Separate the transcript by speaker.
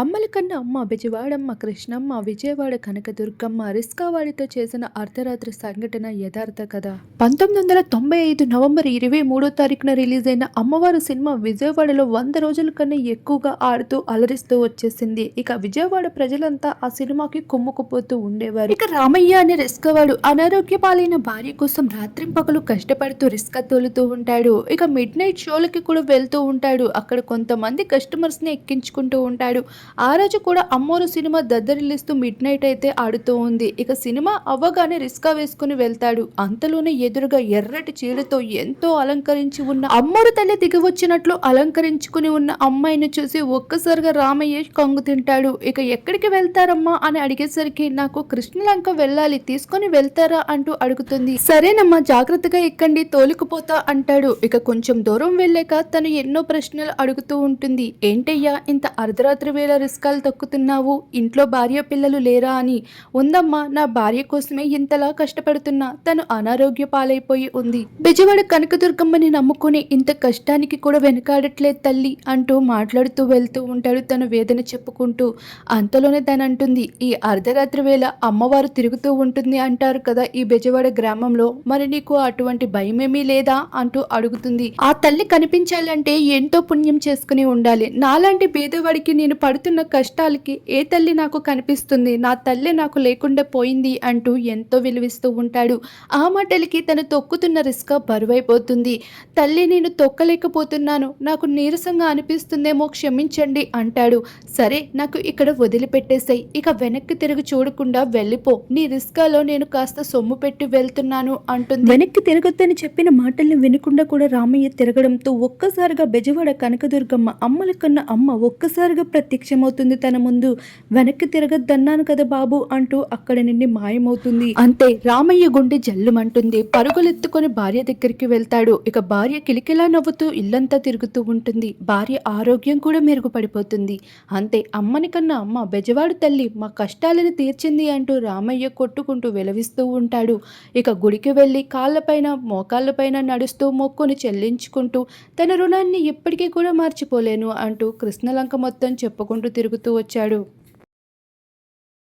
Speaker 1: అమ్మల కన్నా అమ్మ బెజవాడమ్మ కృష్ణమ్మ విజయవాడ కనకదుర్గమ్మ రిస్కావాడితో చేసిన అర్ధరాత్రి సంఘటన యథార్థ కథ. 1995 నవంబర్ 23వ తారీఖున రిలీజ్ అయిన అమ్మవారు సినిమా విజయవాడలో 100 రోజుల కన్నా ఎక్కువగా ఆడుతూ అలరిస్తూ వచ్చేసింది. ఇక విజయవాడ ప్రజలంతా ఆ సినిమాకి కుమ్ముకుపోతూ ఉండేవారు. ఇక రామయ్య అనే రిస్కావాడు అనారోగ్య పాలైన భార్య కోసం రాత్రింపగలు కష్టపడుతూ రిస్కా తోలుతూ ఉంటాడు. ఇక మిడ్ నైట్ షోలకి కూడా వెళ్తూ ఉంటాడు. అక్కడ కొంతమంది కస్టమర్స్ ని ఎక్కించుకుంటూ ఉంటాడు. ఆ రోజు కూడా అమ్మోరు సినిమా దద్దరిల్లిస్తూ మిడ్ నైట్ అయితే ఆడుతూ ఉంది. ఇక సినిమా అవ్వగానే రిస్కా వేసుకుని వెళ్తాడు. అంతలోనే ఎదురుగా ఎర్రటి చీరతో ఎంతో అలంకరించి ఉన్న అమ్మోరు తల్లి దిగి వచ్చినట్లు అలంకరించుకుని ఉన్న అమ్మాయిని చూసి ఒక్కసారిగా రామయ్య కంగు తింటాడు. ఇక ఎక్కడికి వెళ్తారమ్మా అని అడిగేసరికి నాకు కృష్ణలంక వెళ్ళాలి, తీసుకొని వెళ్తారా అంటూ అడుగుతుంది. సరేనమ్మా, జాగ్రత్తగా ఎక్కండి, తోలుకుపోతా అంటాడు. ఇక కొంచెం దూరం వెళ్ళాక తను ఎన్నో ప్రశ్నలు అడుగుతూ ఉంటుంది. ఏంటయ్యా ఇంత అర్ధరాత్రి వేళ రిస్కాలు తొక్కుతున్నావు, ఇంట్లో భార్య పిల్లలు లేరా అని. ఉందమ్మా, నా భార్య కోసమే ఇంతలా కష్టపడుతున్నా, తను అనారోగ్య పాలైపోయి ఉంది. బెజవాడ కనకదుర్గమ్మని నమ్ముకుని ఇంత కష్టానికి కూడా వెనకాడట్లేదు తల్లి అంటూ మాట్లాడుతూ వెళ్తూ ఉంటాడు తన వేదన చెప్పుకుంటూ. అంతలోనే తనంటుంది, ఈ అర్ధరాత్రి వేళ అమ్మవారు తిరుగుతూ ఉంటుంది అంటారు కదా ఈ బెజవాడ గ్రామంలో, మరి నీకు అటువంటి భయమేమీ లేదా అంటూ అడుగుతుంది. ఆ తల్లి కనిపించాలంటే ఎంతో పుణ్యం చేసుకుని ఉండాలి. నాలాంటి పేదవాడికి నేను పడుతున్న కష్టాలకి ఏ తల్లి నాకు కనిపిస్తుంది, నా తల్లి నాకు లేకుండా పోయింది అంటూ ఎంతో విలువిస్తూ ఉంటాడు. ఆ మాటలకి తను తొక్కుతున్న రిస్కా బరువైపోతుంది. తల్లి, నేను తొక్కలేకపోతున్నాను, నాకు నీరసంగా అనిపిస్తుందేమో, క్షమించండి అంటాడు. సరే, నాకు ఇక్కడ వదిలిపెట్టేసాయి, ఇక వెనక్కి తిరిగి చూడకుండా వెళ్ళిపో, నీ రిస్కాలో నేను కాస్త సొమ్ము పెట్టి వెళ్తున్నాను అంటుంది. వెనక్కి తిరగొద్దని చెప్పిన మాటల్ని వినకుండా కూడా రామయ్య తిరగడంతో ఒక్కసారిగా బెజవాడ కనకదుర్గమ్మ అమ్మల కన్నా అమ్మ ఒక్కసారిగా ప్రత్యక్షమవుతుంది తన ముందు. వెనక్కి తిరగద్దన్నాను కదా బాబు అంటూ అక్కడి నుండి మాయమవుతుంది. అంతే, రామయ్య గుండె జల్లుమంటుంది. పరుగులెత్తుకొని భార్య దగ్గరికి వెళ్తాడు. ఇక భార్య కిలికిలా నవ్వుతూ ఇల్లంతా తిరుగుతూ ఉంటుంది. భార్య ఆరోగ్యం కూడా మెరుగుపడిపోతుంది. అంతే, అమ్మని కన్నా అమ్మ బెజవాడు తల్లి మా కష్టాలను తీర్చింది అంటూ రామయ్య కొట్టుకుంటూ విలవిస్తూ ఉంటాడు. ఇక గుడికి వెళ్ళి కాళ్ళపైన మోకాళ్ళపైన నడుస్తూ మొక్కుని చెల్లించుకుంటూ తన రుణాన్ని ఎప్పటికీ కూడా మర్చిపోలేను అంటూ కృష్ణలంక మొత్తం చెప్పుకుంటూ తిరుగుతూ వచ్చాడు.